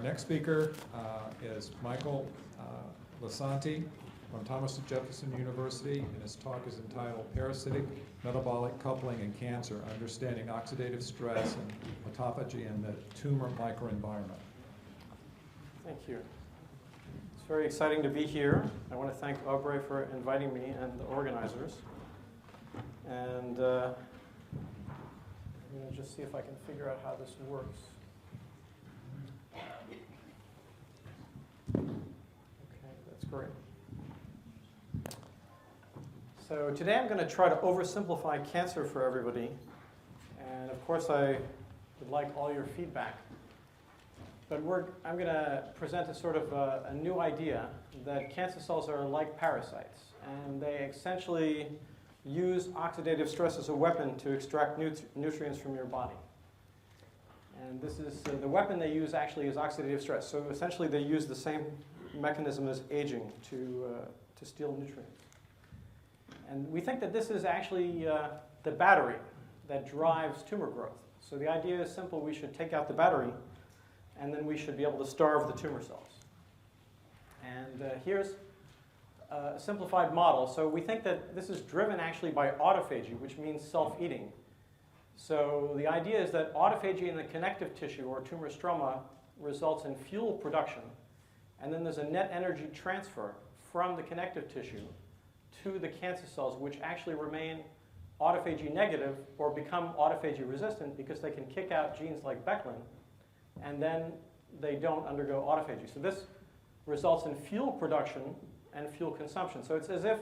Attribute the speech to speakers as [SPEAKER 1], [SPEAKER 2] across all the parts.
[SPEAKER 1] next speaker is Michael Lisanti from Thomas Jefferson University, and his talk is entitled Parasitic Metabolic Coupling in Cancer, Understanding Oxidative Stress and Autophagy in the Tumor Microenvironment.
[SPEAKER 2] Thank you. It's very exciting to be here. I want to thank Aubrey for inviting me and the organizers. And I'm going to just see if I can figure out how this works. Okay, that's great. So today I'm going to try to oversimplify cancer for everybody. And of course I would like all your feedback. But I'm going to present a sort of a new idea that cancer cells are like parasites. And they essentially use oxidative stress as a weapon to extract nutrients from your body. And this is the weapon they use actually is oxidative stress. So essentially they use the same mechanism as aging to steal nutrients. And we think that this is actually the battery that drives tumor growth. So the idea is simple. We should take out the battery, and then we should be able to starve the tumor cells. And here's a simplified model. So we think that this is driven actually by autophagy, which means self-eating. So the idea is that autophagy in the connective tissue or tumor stroma results in fuel production, and then there's a net energy transfer from the connective tissue to the cancer cells, which actually remain autophagy negative or become autophagy resistant because they can kick out genes like Becklin, and then they don't undergo autophagy. So this results in fuel production and fuel consumption. So it's as if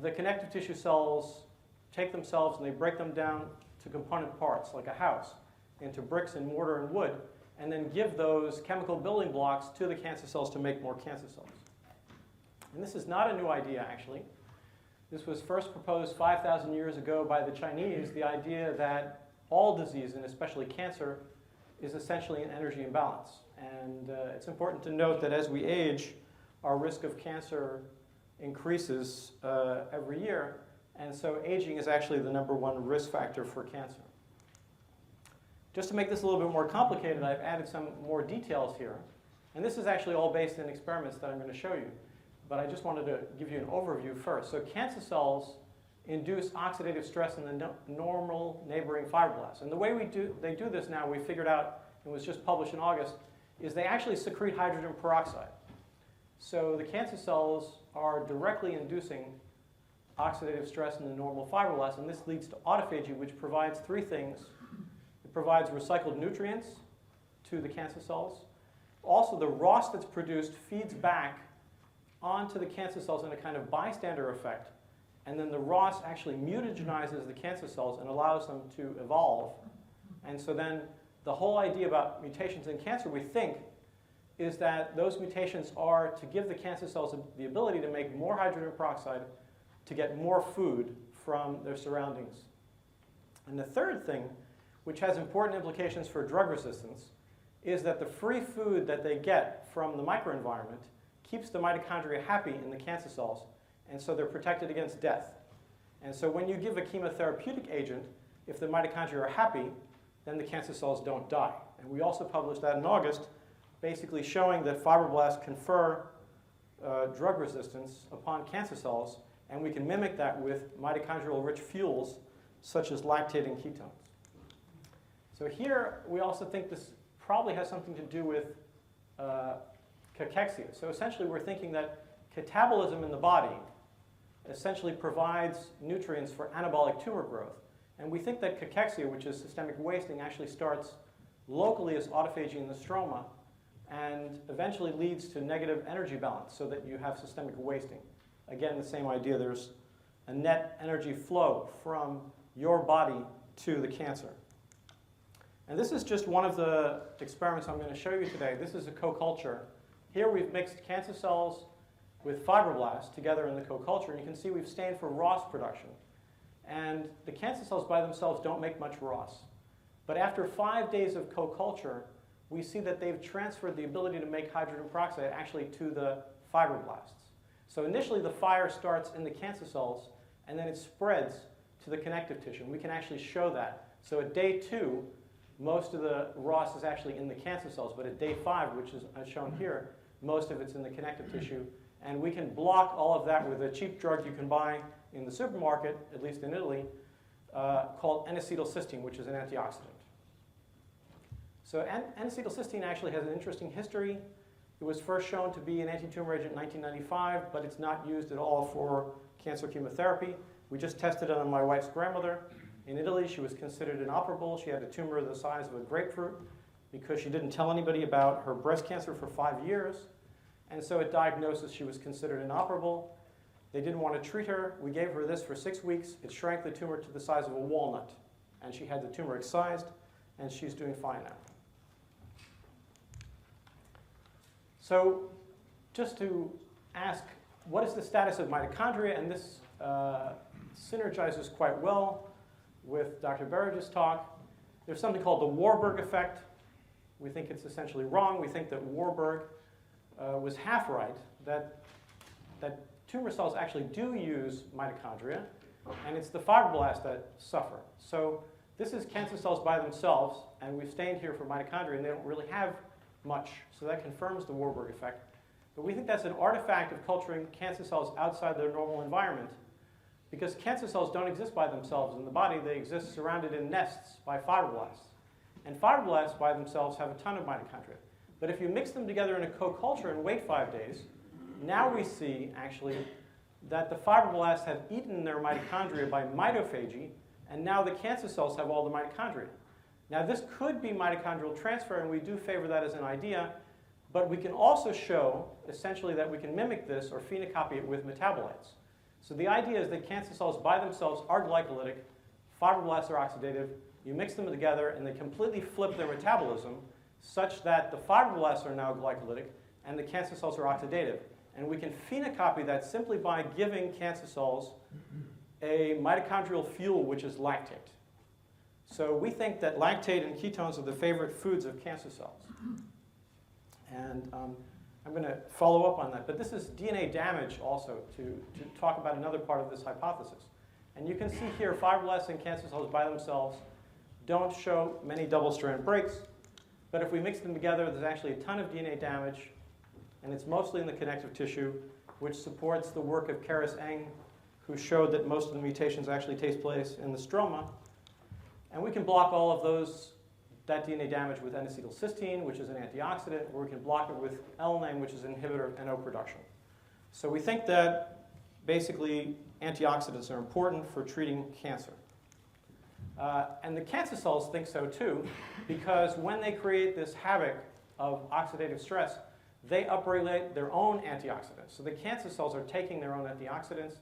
[SPEAKER 2] the connective tissue cells take themselves and they break them down to component parts, like a house, into bricks and mortar and wood, and then give those chemical building blocks to the cancer cells to make more cancer cells. And this is not a new idea, actually. This was first proposed 5,000 years ago by the Chinese, the idea that all disease, and especially cancer, is essentially an energy imbalance. And it's important to note that as we age, our risk of cancer increases every year. And so aging is actually the #1 risk factor for cancer. Just to make this a little bit more complicated, I've added some more details here. And this is actually all based in experiments that I'm going to show you. But I just wanted to give you an overview first. So cancer cells induce oxidative stress in the normal neighboring fibroblasts. And the way they do this now, we figured out, it was just published in August, is they actually secrete hydrogen peroxide. So the cancer cells are directly inducing oxidative stress in the normal fibroblasts, and this leads to autophagy, which provides three things. It provides recycled nutrients to the cancer cells. Also, the ROS that's produced feeds back onto the cancer cells in a kind of bystander effect, and then the ROS actually mutagenizes the cancer cells and allows them to evolve. And so then the whole idea about mutations in cancer, we think, is that those mutations are to give the cancer cells the ability to make more hydrogen peroxide to get more food from their surroundings. And the third thing, which has important implications for drug resistance, is that the free food that they get from the microenvironment keeps the mitochondria happy in the cancer cells, and so they're protected against death. And so when you give a chemotherapeutic agent, if the mitochondria are happy, then the cancer cells don't die. And we also published that in August, basically showing that fibroblasts confer drug resistance upon cancer cells, and we can mimic that with mitochondrial-rich fuels, such as lactating ketones. So here, we also think this probably has something to do with cachexia. So essentially, we're thinking that catabolism in the body essentially provides nutrients for anabolic tumor growth. And we think that cachexia, which is systemic wasting, actually starts locally as autophagy in the stroma and eventually leads to negative energy balance so that you have systemic wasting. Again, the same idea. There's a net energy flow from your body to the cancer. And this is just one of the experiments I'm going to show you today. This is a co-culture. Here we've mixed cancer cells with fibroblasts together in the co-culture, and you can see we've stained for ROS production. And the cancer cells by themselves don't make much ROS. But after 5 days of co-culture, we see that they've transferred the ability to make hydrogen peroxide actually to the fibroblasts. So initially the fire starts in the cancer cells, and then it spreads to the connective tissue. And we can actually show that. So at day 2, most of the ROS is actually in the cancer cells, but at day 5, which is as shown here, most of it's in the connective tissue. And we can block all of that with a cheap drug you can buy in the supermarket, at least in Italy, called N-acetylcysteine, which is an antioxidant. So N-acetylcysteine actually has an interesting history. It was first shown to be an anti-tumor agent in 1995, but it's not used at all for cancer chemotherapy. We just tested it on my wife's grandmother. In Italy, she was considered inoperable. She had a tumor the size of a grapefruit because she didn't tell anybody about her breast cancer for 5 years. And so at diagnosis, she was considered inoperable. They didn't want to treat her. We gave her this for 6 weeks. It shrank the tumor to the size of a walnut. And she had the tumor excised, and she's doing fine now. So just to ask, what is the status of mitochondria? And this synergizes quite well with Dr. Berridge's talk. There's something called the Warburg effect. We think it's essentially wrong. We think that Warburg was half right, that tumor cells actually do use mitochondria, and it's the fibroblasts that suffer. So this is cancer cells by themselves, and we've stained here for mitochondria, and they don't really have much. So that confirms the Warburg effect. But we think that's an artifact of culturing cancer cells outside their normal environment, because cancer cells don't exist by themselves in the body. They exist surrounded in nests by fibroblasts. And fibroblasts by themselves have a ton of mitochondria. But if you mix them together in a co-culture and wait 5 days, now we see, actually, that the fibroblasts have eaten their mitochondria by mitophagy, and now the cancer cells have all the mitochondria. Now, this could be mitochondrial transfer, and we do favor that as an idea, but we can also show, essentially, that we can mimic this or phenocopy it with metabolites. So the idea is that cancer cells by themselves are glycolytic, fibroblasts are oxidative, you mix them together, and they completely flip their metabolism such that the fibroblasts are now glycolytic, and the cancer cells are oxidative. And we can phenocopy that simply by giving cancer cells a mitochondrial fuel, which is lactate. So we think that lactate and ketones are the favorite foods of cancer cells. And I'm going to follow up on that. But this is DNA damage also to talk about another part of this hypothesis. And you can see here fibroblasts and cancer cells by themselves don't show many double-strand breaks. But if we mix them together, there's actually a ton of DNA damage. And it's mostly in the connective tissue, which supports the work of Karas-Eng, who showed that most of the mutations actually take place in the stroma. And we can block all of that DNA damage with N-acetylcysteine, which is an antioxidant, or we can block it with L-NAME, which is an inhibitor of NO production. So we think that basically antioxidants are important for treating cancer. And the cancer cells think so too, because when they create this havoc of oxidative stress, they upregulate their own antioxidants. So the cancer cells are taking their own antioxidants.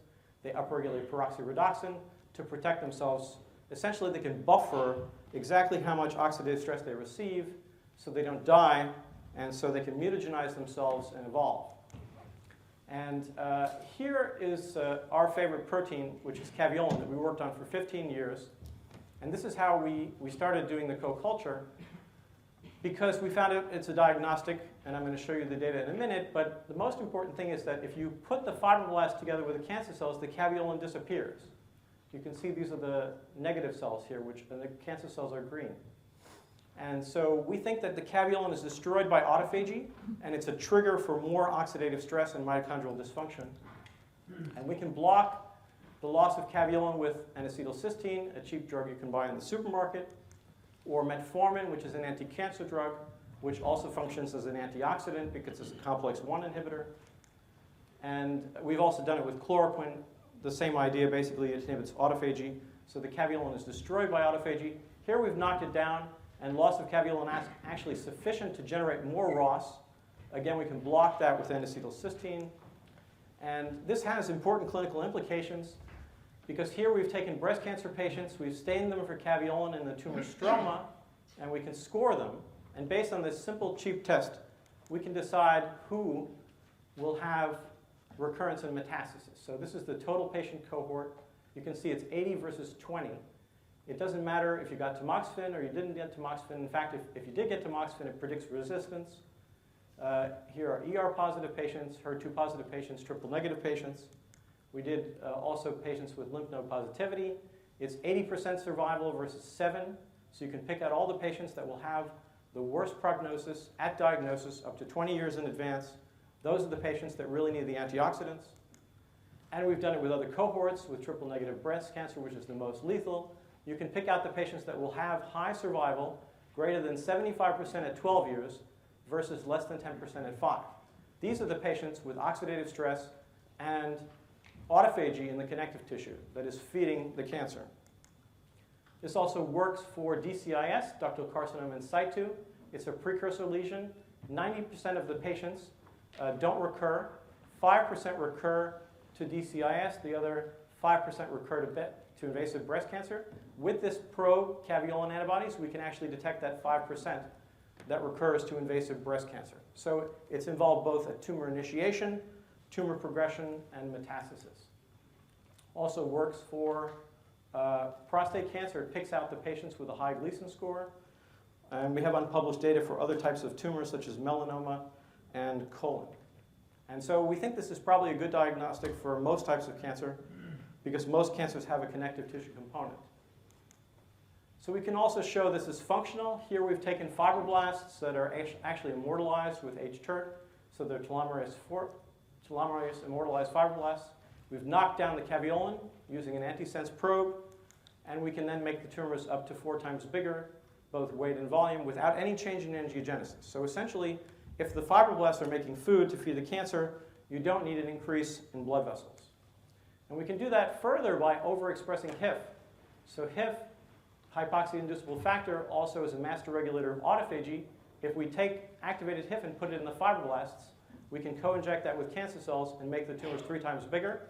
[SPEAKER 2] They upregulate peroxyredoxin to protect themselves. Essentially, they can buffer exactly how much oxidative stress they receive so they don't die, and so they can mutagenize themselves and evolve. And here is our favorite protein, which is caveolin, that we worked on for 15 years. And this is how we started doing the co-culture, because we found it's a diagnostic, and I'm going to show you the data in a minute, but the most important thing is that if you put the fibroblasts together with the cancer cells, the caveolin disappears. You can see these are the negative cells here, and the cancer cells are green. And so we think that the caveolin is destroyed by autophagy, and it's a trigger for more oxidative stress and mitochondrial dysfunction. And we can block the loss of caveolin with N-acetylcysteine, a cheap drug you can buy in the supermarket, or metformin, which is an anti-cancer drug, which also functions as an antioxidant because it's a complex 1 inhibitor. And we've also done it with chloroquine. The same idea, basically, it inhibits autophagy. So the caveolin is destroyed by autophagy. Here we've knocked it down, and loss of caveolin is actually sufficient to generate more ROS. Again, we can block that with N-acetylcysteine. And this has important clinical implications, because here we've taken breast cancer patients, we've stained them for caveolin in the tumor stroma, and we can score them. And based on this simple, cheap test, we can decide who will have recurrence and metastasis. So this is the total patient cohort. You can see it's 80 versus 20. It doesn't matter if you got tamoxifen or you didn't get tamoxifen. In fact, if you did get tamoxifen, it predicts resistance. Here are ER-positive patients, HER2-positive patients, triple-negative patients. We did also patients with lymph node positivity. It's 80% survival versus 7 So you can pick out all the patients that will have the worst prognosis at diagnosis up to 20 years in advance. Those are the patients that really need the antioxidants. And we've done it with other cohorts, with triple-negative breast cancer, which is the most lethal. You can pick out the patients that will have high survival, greater than 75% at 12 years, versus less than 10% at 5. These are the patients with oxidative stress and autophagy in the connective tissue that is feeding the cancer. This also works for DCIS, ductal carcinoma in situ. It's a precursor lesion. 90% of the patients don't recur. 5% recur to DCIS. The other 5% recur to invasive breast cancer. With this pro-caveolin antibodies, we can actually detect that 5% that recurs to invasive breast cancer. So it's involved both at tumor initiation, tumor progression, and metastasis. Also works for prostate cancer. It picks out the patients with a high Gleason score. And we have unpublished data for other types of tumors, such as melanoma and colon. And so we think this is probably a good diagnostic for most types of cancer, because most cancers have a connective tissue component. So we can also show this is functional. Here we've taken fibroblasts that are actually immortalized with H-TERT, so they're telomerase immortalized fibroblasts. We've knocked down the caveolin using an antisense probe, and we can then make the tumors up to 4 times bigger, both weight and volume, without any change in angiogenesis. So essentially, if the fibroblasts are making food to feed the cancer, you don't need an increase in blood vessels. And we can do that further by overexpressing HIF. So HIF, hypoxia-inducible factor, also is a master regulator of autophagy. If we take activated HIF and put it in the fibroblasts, we can co-inject that with cancer cells and make the tumors 3 times bigger.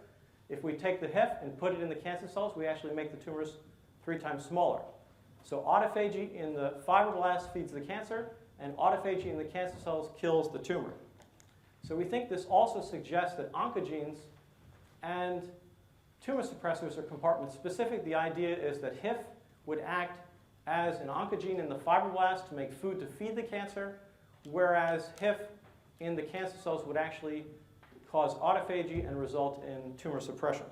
[SPEAKER 2] If we take the HIF and put it in the cancer cells, we actually make the tumors 3 times smaller. So autophagy in the fibroblast feeds the cancer, and autophagy in the cancer cells kills the tumor. So we think this also suggests that oncogenes and tumor suppressors are compartment specific. The idea is that HIF would act as an oncogene in the fibroblast to make food to feed the cancer, whereas HIF in the cancer cells would actually cause autophagy and result in tumor suppression.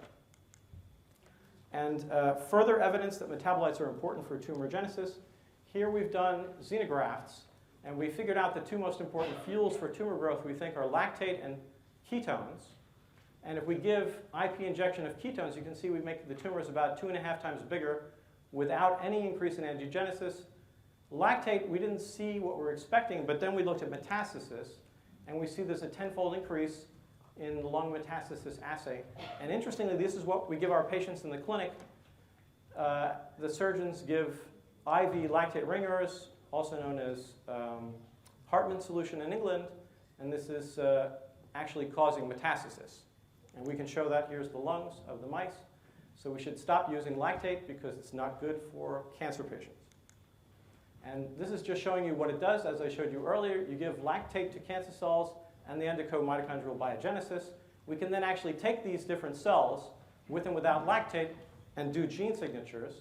[SPEAKER 2] And further evidence that metabolites are important for tumorigenesis. Here we've done xenografts, and we figured out the 2 most important fuels for tumor growth we think are lactate and ketones. And if we give IP injection of ketones, you can see we make the tumors about 2.5 times bigger without any increase in angiogenesis. Lactate, we didn't see what we're expecting, but then we looked at metastasis, and we see there's a 10-fold increase in the lung metastasis assay. And interestingly, this is what we give our patients in the clinic. The surgeons give IV lactate ringers, also known as Hartmann solution in England, and this is actually causing metastasis. And we can show that. Here's the lungs of the mice. So we should stop using lactate because it's not good for cancer patients. And this is just showing you what it does. As I showed you earlier, you give lactate to cancer cells, and they undergo mitochondrial biogenesis. We can then actually take these different cells, with and without lactate, and do gene signatures.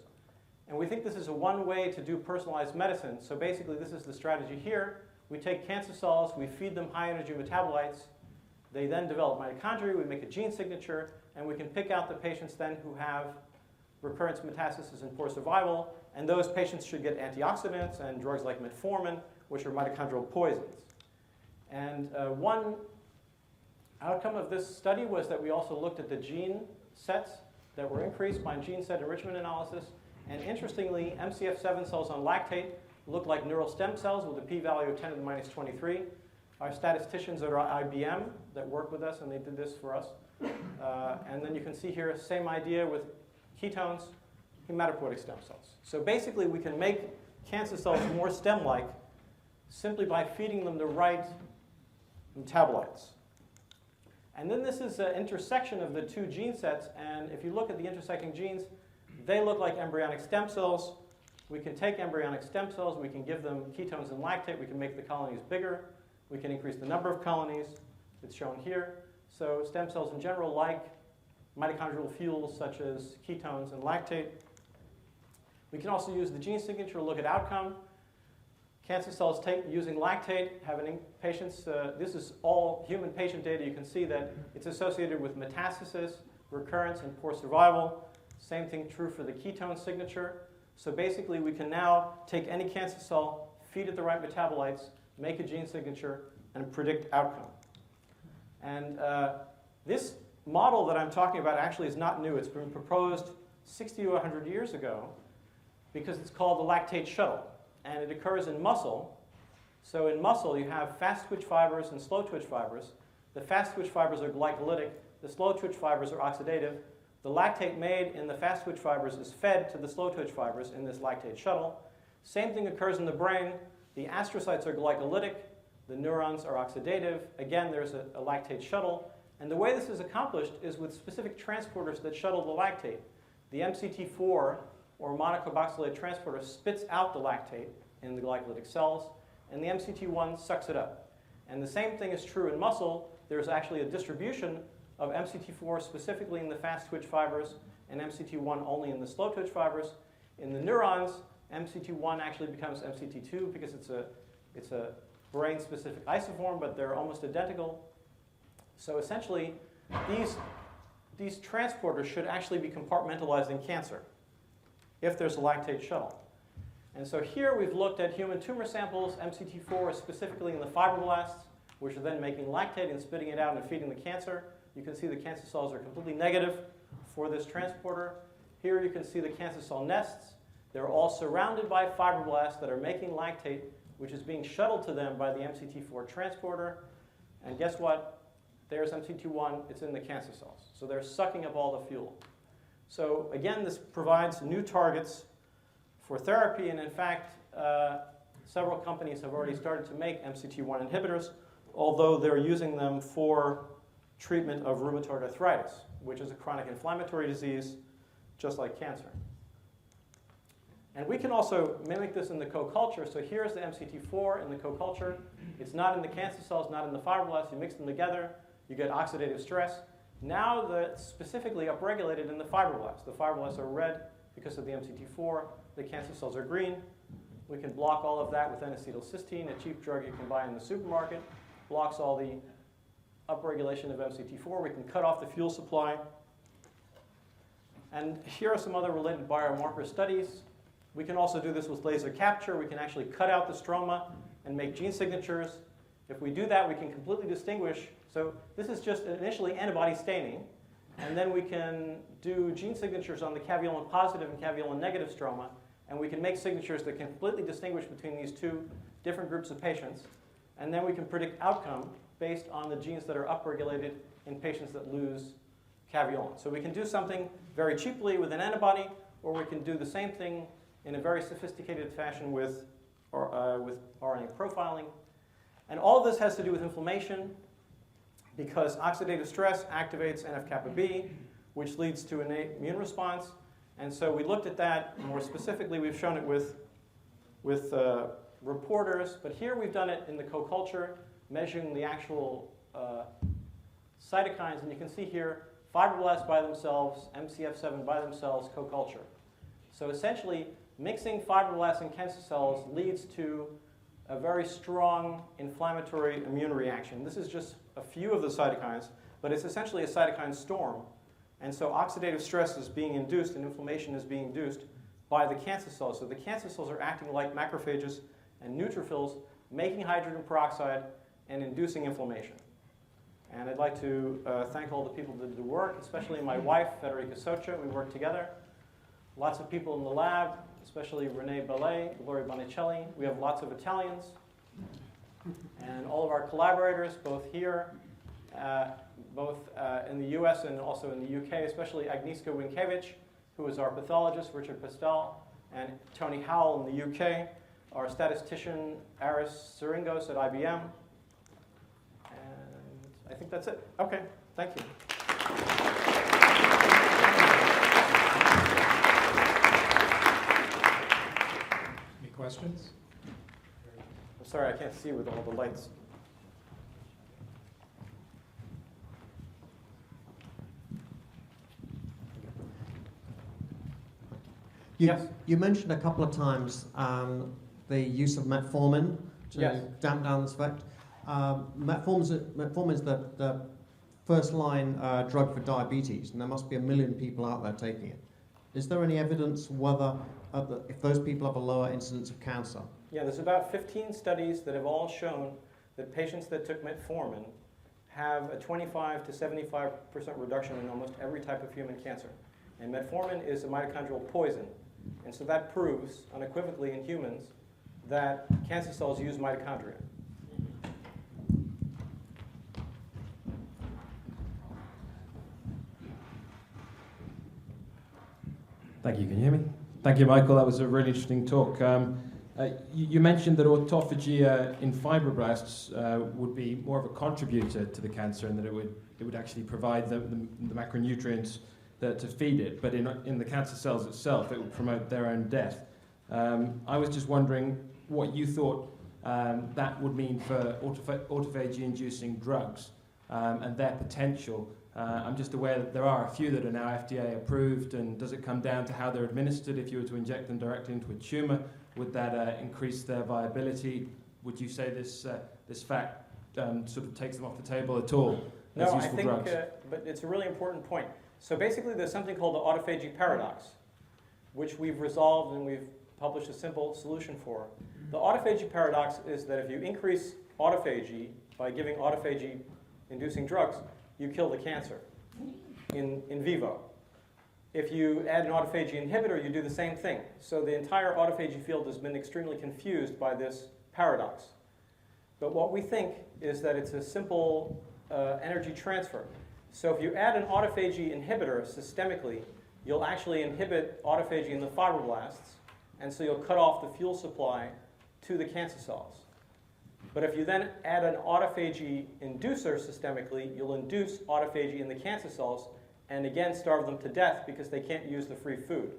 [SPEAKER 2] And we think this is one way to do personalized medicine. So basically, this is the strategy here. We take cancer cells, we feed them high-energy metabolites. They then develop mitochondria. We make a gene signature, and we can pick out the patients then who have recurrence metastasis and poor survival. And those patients should get antioxidants and drugs like metformin, which are mitochondrial poisons. And one outcome of this study was that we also looked at the gene sets that were increased by gene set enrichment analysis. And interestingly, MCF7 cells on lactate look like neural stem cells with a p-value of 10 to the minus 23. Our statisticians at our IBM that work with us, and they did this for us. And then you can see here, same idea with ketones, hematopoietic stem cells. So basically, we can make cancer cells more stem-like simply by feeding them the right metabolites. And then this is an intersection of the 2 gene sets, and if you look at the intersecting genes, they look like embryonic stem cells. We can take embryonic stem cells, we can give them ketones and lactate, we can make the colonies bigger, we can increase the number of colonies, it's shown here. So stem cells in general like mitochondrial fuels such as ketones and lactate. We can also use the gene signature to look at outcome. Cancer cells using lactate, having patients, this is all human patient data. You can see that it's associated with metastasis, recurrence, and poor survival. Same thing true for the ketone signature. So basically, we can now take any cancer cell, feed it the right metabolites, make a gene signature, and predict outcome. And this model that I'm talking about actually is not new. It's been proposed 60 to 100 years ago because it's called the lactate shuttle. And it occurs in muscle. So in muscle, you have fast twitch fibers and slow twitch fibers. The fast twitch fibers are glycolytic. The slow twitch fibers are oxidative. The lactate made in the fast twitch fibers is fed to the slow twitch fibers in this lactate shuttle. Same thing occurs in the brain. The astrocytes are glycolytic. The neurons are oxidative. Again, there's a lactate shuttle. And the way this is accomplished is with specific transporters that shuttle the lactate. The MCT4, or monocarboxylate transporter, spits out the lactate in the glycolytic cells, and the MCT1 sucks it up. And the same thing is true in muscle. There's actually a distribution of MCT4 specifically in the fast twitch fibers and MCT1 only in the slow twitch fibers. In the neurons, MCT1 actually becomes MCT2 because it's a brain-specific isoform, but they're almost identical. So essentially, these transporters should actually be compartmentalized in cancer if there's a lactate shuttle. And so here we've looked at human tumor samples. MCT4 is specifically in the fibroblasts, which are then making lactate and spitting it out and feeding the cancer. You can see the cancer cells are completely negative for this transporter. Here you can see the cancer cell nests. They're all surrounded by fibroblasts that are making lactate, which is being shuttled to them by the MCT4 transporter. And guess what? There's MCT1. It's in the cancer cells. So they're sucking up all the fuel. So again, this provides new targets for therapy. And in fact, several companies have already started to make MCT1 inhibitors, although they're using them for treatment of rheumatoid arthritis, which is a chronic inflammatory disease, just like cancer. And we can also mimic this in the co-culture. So here's the MCT4 in the co-culture. It's not in the cancer cells, not in the fibroblasts. You mix them together, you get oxidative stress. Now that's specifically upregulated in the fibroblasts. The fibroblasts are red because of the MCT4. The cancer cells are green. We can block all of that with N-acetylcysteine, a cheap drug you can buy in the supermarket. Blocks all the upregulation of MCT4. We can cut off the fuel supply. And here are some other related biomarker studies. We can also do this with laser capture. We can actually cut out the stroma and make gene signatures. If we do that, we can completely distinguish. So this is just initially antibody staining. And then we can do gene signatures on the caveolin positive and caveolin negative stroma. And we can make signatures that can completely distinguish between these two different groups of patients. And then we can predict outcome based on the genes that are upregulated in patients that lose caveolin. So we can do something very cheaply with an antibody, or we can do the same thing in a very sophisticated fashion with RNA profiling. And all of this has to do with inflammation, because oxidative stress activates NF-kappa B, which leads to innate immune response. And so we looked at that more specifically. We've shown it with reporters, but here we've done it in the co-culture, measuring the actual cytokines. And you can see here, fibroblasts by themselves, MCF7 by themselves, co-culture. So essentially, mixing fibroblasts and cancer cells leads to a very strong inflammatory immune reaction. This is just a few of the cytokines, but it's essentially a cytokine storm. And so oxidative stress is being induced and inflammation is being induced by the cancer cells. So the cancer cells are acting like macrophages and neutrophils, making hydrogen peroxide and inducing inflammation. And I'd like to thank all the people that did the work, especially my wife, Federica Socha. We worked together. Lots of people in the lab, especially Renee Ballet, Gloria Bonicelli. We have lots of Italians. And all of our collaborators, both here, in the US and also in the UK, especially Agnieszka Winkevich, who is our pathologist, Richard Pastel, and Tony Howell in the UK, our statistician, Aris Syringos at IBM. And I think that's it. Okay, thank you.
[SPEAKER 1] Any questions?
[SPEAKER 2] I'm sorry, I can't see with all the lights.
[SPEAKER 3] You mentioned a couple of times the use of metformin to damp down this effect. Metformin is the first-line drug for diabetes, and there must be 1 million people out there taking it. Is there any evidence whether if those people have a lower incidence of cancer?
[SPEAKER 2] Yeah, there's about 15 studies that have all shown that patients that took metformin have a 25 to 75% reduction in almost every type of human cancer. And metformin is a mitochondrial poison. And so that proves unequivocally in humans that cancer cells use mitochondria.
[SPEAKER 4] Thank you. Can you hear me? Thank you, Michael. That was a really interesting talk. You mentioned that autophagy in fibroblasts would be more of a contributor to the cancer, and that it would actually provide the macronutrients to feed it. But in the cancer cells itself, it would promote their own death. I was just wondering what you thought that would mean for autophagy-inducing drugs and their potential. I'm just aware that there are a few that are now FDA approved, and does it come down to how they're administered? If you were to inject them directly into a tumour, would that increase their viability? Would you say this fact sort of takes them off the table at all as
[SPEAKER 2] No, I
[SPEAKER 4] useful
[SPEAKER 2] think,
[SPEAKER 4] drugs?
[SPEAKER 2] but it's a really important point. So basically there's something called the autophagy paradox, which we've resolved and we've published a simple solution for. The autophagy paradox is that if you increase autophagy by giving autophagy-inducing drugs, you kill the cancer in vivo. If you add an autophagy inhibitor, you do the same thing. So the entire autophagy field has been extremely confused by this paradox. But what we think is that it's a simple energy transfer. So if you add an autophagy inhibitor systemically, you'll actually inhibit autophagy in the fibroblasts, and so you'll cut off the fuel supply to the cancer cells. But if you then add an autophagy inducer systemically, you'll induce autophagy in the cancer cells and again starve them to death because they can't use the free food.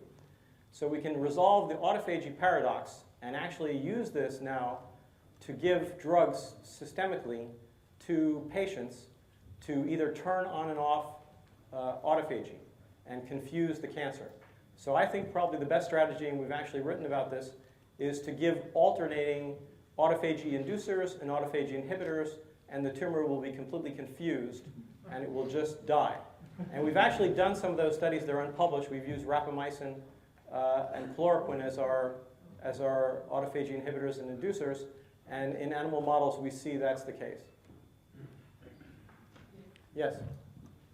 [SPEAKER 2] So we can resolve the autophagy paradox and actually use this now to give drugs systemically to patients to either turn on and off autophagy and confuse the cancer. So I think probably the best strategy, and we've actually written about this, is to give alternating autophagy inducers and autophagy inhibitors, and the tumor will be completely confused and it will just die. And we've actually done some of those studies. They're unpublished. We've used rapamycin and chloroquine as our autophagy inhibitors and inducers, and in animal models we see that's the case. Yes?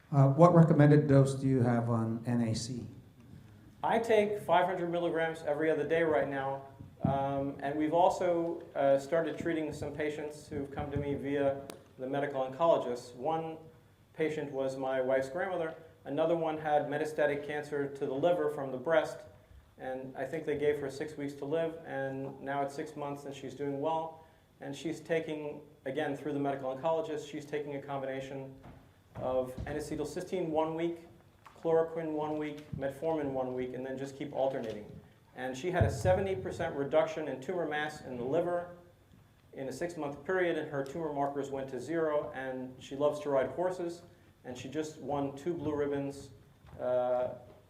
[SPEAKER 5] What recommended dose do you have on NAC?
[SPEAKER 2] I take 500 milligrams every other day right now, and we've also started treating some patients who've come to me via the medical oncologist. One patient was my wife's grandmother. Another one had metastatic cancer to the liver from the breast, and I think they gave her 6 weeks to live, and now it's 6 months and she's doing well. And she's taking, again, through the medical oncologist, she's taking a combination of N-acetylcysteine 1 week, chloroquine 1 week, metformin 1 week, and then just keep alternating. And she had a 70% reduction in tumor mass in the liver in a 6-month period, and her tumor markers went to 0, and she loves to ride horses, and she just won 2 blue ribbons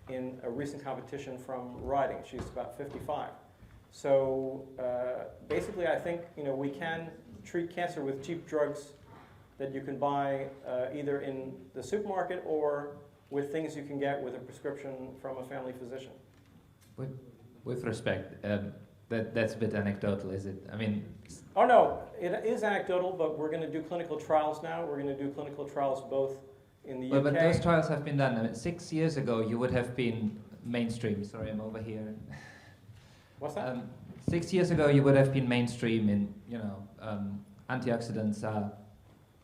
[SPEAKER 2] in a recent competition from riding. She's about 55. So basically I think we can treat cancer with cheap drugs that you can buy either in the supermarket or with things you can get with a prescription from a family physician.
[SPEAKER 6] With respect, that's a bit anecdotal, is it? I mean...
[SPEAKER 2] Oh no, it is anecdotal, but we're going to do clinical trials now. We're going to do clinical trials both in the UK.
[SPEAKER 6] But those trials have been done. I mean, 6 years ago, you would have been mainstream. Sorry, I'm over here.
[SPEAKER 2] What's that?
[SPEAKER 6] 6 years ago, you would have been mainstream in, antioxidants are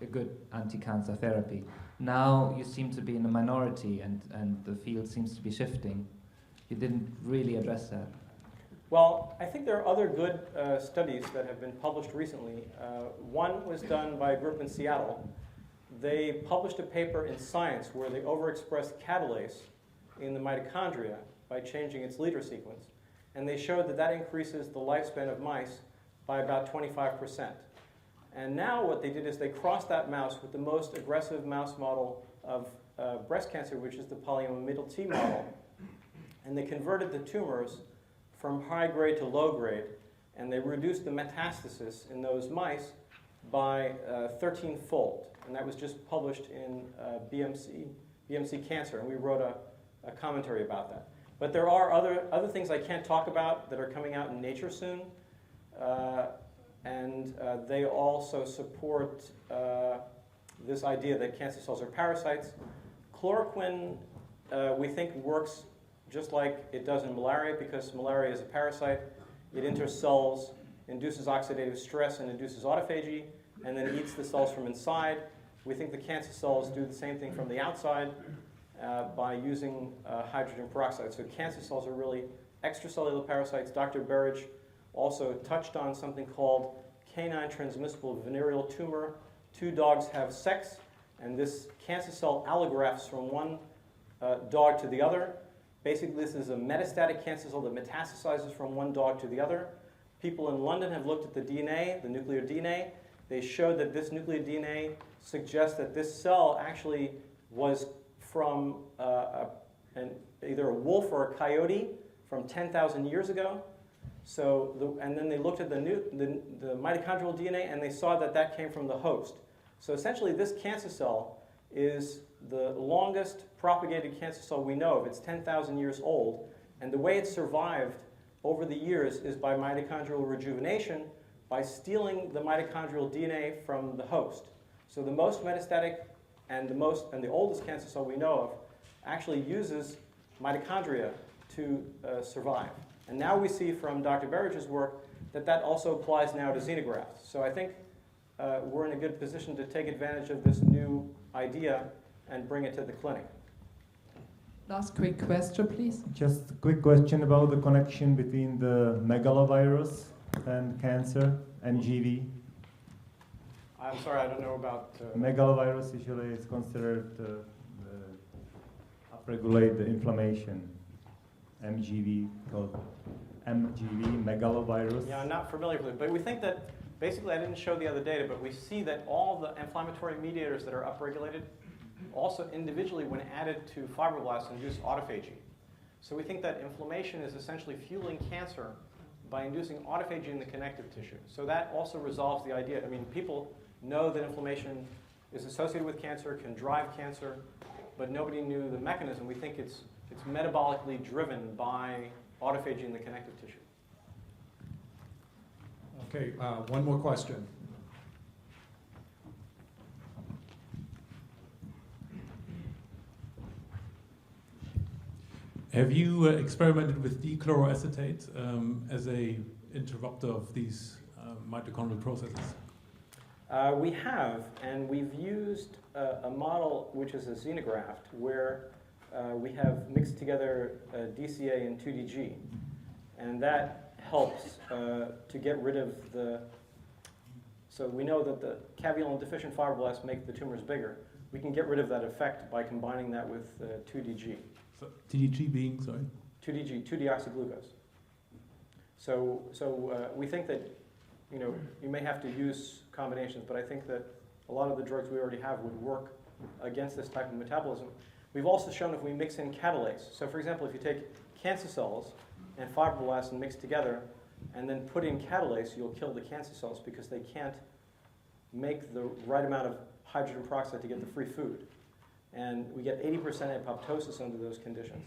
[SPEAKER 6] a good anti-cancer therapy. Now you seem to be in a minority, and the field seems to be shifting. You didn't really address that.
[SPEAKER 2] Well, I think there are other good studies that have been published recently. One was done by a group in Seattle. They published a paper in Science where they overexpressed catalase in the mitochondria by changing its leader sequence. And they showed that that increases the lifespan of mice by about 25%. And now what they did is they crossed that mouse with the most aggressive mouse model of breast cancer, which is the polyomyelitis T model. And they converted the tumors from high grade to low grade, and they reduced the metastasis in those mice by 13-fold. And that was just published in BMC Cancer, and we wrote a commentary about that. But there are other things I can't talk about that are coming out in Nature soon. And they also support this idea that cancer cells are parasites. Chloroquine, we think, works just like it does in malaria, because malaria is a parasite. It enters cells, induces oxidative stress, and induces autophagy, and then eats the cells from inside. We think the cancer cells do the same thing from the outside by using hydrogen peroxide. So cancer cells are really extracellular parasites. Dr. Berridge also touched on something called canine transmissible venereal tumor. 2 dogs have sex, and this cancer cell allografts from one dog to the other. Basically, this is a metastatic cancer cell that metastasizes from one dog to the other. People in London have looked at the DNA, the nuclear DNA. They showed that this nuclear DNA suggests that this cell actually was from either a wolf or a coyote from 10,000 years ago. And then they looked at the mitochondrial DNA, and they saw that that came from the host. So essentially, this cancer cell is the longest propagated cancer cell we know of. It's 10,000 years old. And the way it survived over the years is by mitochondrial rejuvenation, by stealing the mitochondrial DNA from the host. So the most metastatic and the oldest cancer cell we know of actually uses mitochondria to survive. And now we see from Dr. Berridge's work that that also applies now to xenografts. So I think we're in a good position to take advantage of this new idea and bring it to the clinic.
[SPEAKER 7] Last quick question, please.
[SPEAKER 8] Just a quick question about the connection between the megalovirus and cancer, MGV.
[SPEAKER 2] I'm sorry, I don't know about...
[SPEAKER 8] Megalovirus usually is considered upregulate the inflammation. MGV, called MGV, megalovirus.
[SPEAKER 2] Yeah, I'm not familiar with it, but we think that, basically I didn't show the other data, but we see that all the inflammatory mediators that are upregulated also individually, when added to fibroblasts, induce autophagy. So we think that inflammation is essentially fueling cancer by inducing autophagy in the connective tissue. So that also resolves the idea. I mean, people know that inflammation is associated with cancer, can drive cancer, but nobody knew the mechanism. We think it's metabolically driven by autophagy in the connective tissue.
[SPEAKER 1] Okay, one more question.
[SPEAKER 9] Have you experimented with dichloroacetate as a interrupter of these mitochondrial processes?
[SPEAKER 2] We have, and we've used a model which is a xenograft where we have mixed together DCA and 2DG, and that helps to get rid of the... So we know that the caveolin deficient fibroblasts make the tumors bigger. We can get rid of that effect by combining that with 2DG.
[SPEAKER 9] So 2DG being, sorry?
[SPEAKER 2] 2DG, 2-deoxyglucose. So we think that, you may have to use combinations, but I think that a lot of the drugs we already have would work against this type of metabolism. We've also shown if we mix in catalase. So for example, if you take cancer cells and fibroblasts and mix together and then put in catalase, you'll kill the cancer cells because they can't make the right amount of hydrogen peroxide to get the free food. And we get 80% apoptosis under those conditions.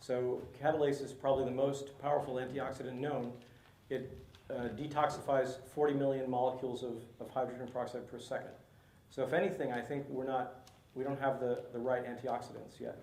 [SPEAKER 2] So catalase is probably the most powerful antioxidant known. It detoxifies 40 million molecules of hydrogen peroxide per second. So if anything, I think we don't have the right antioxidants yet.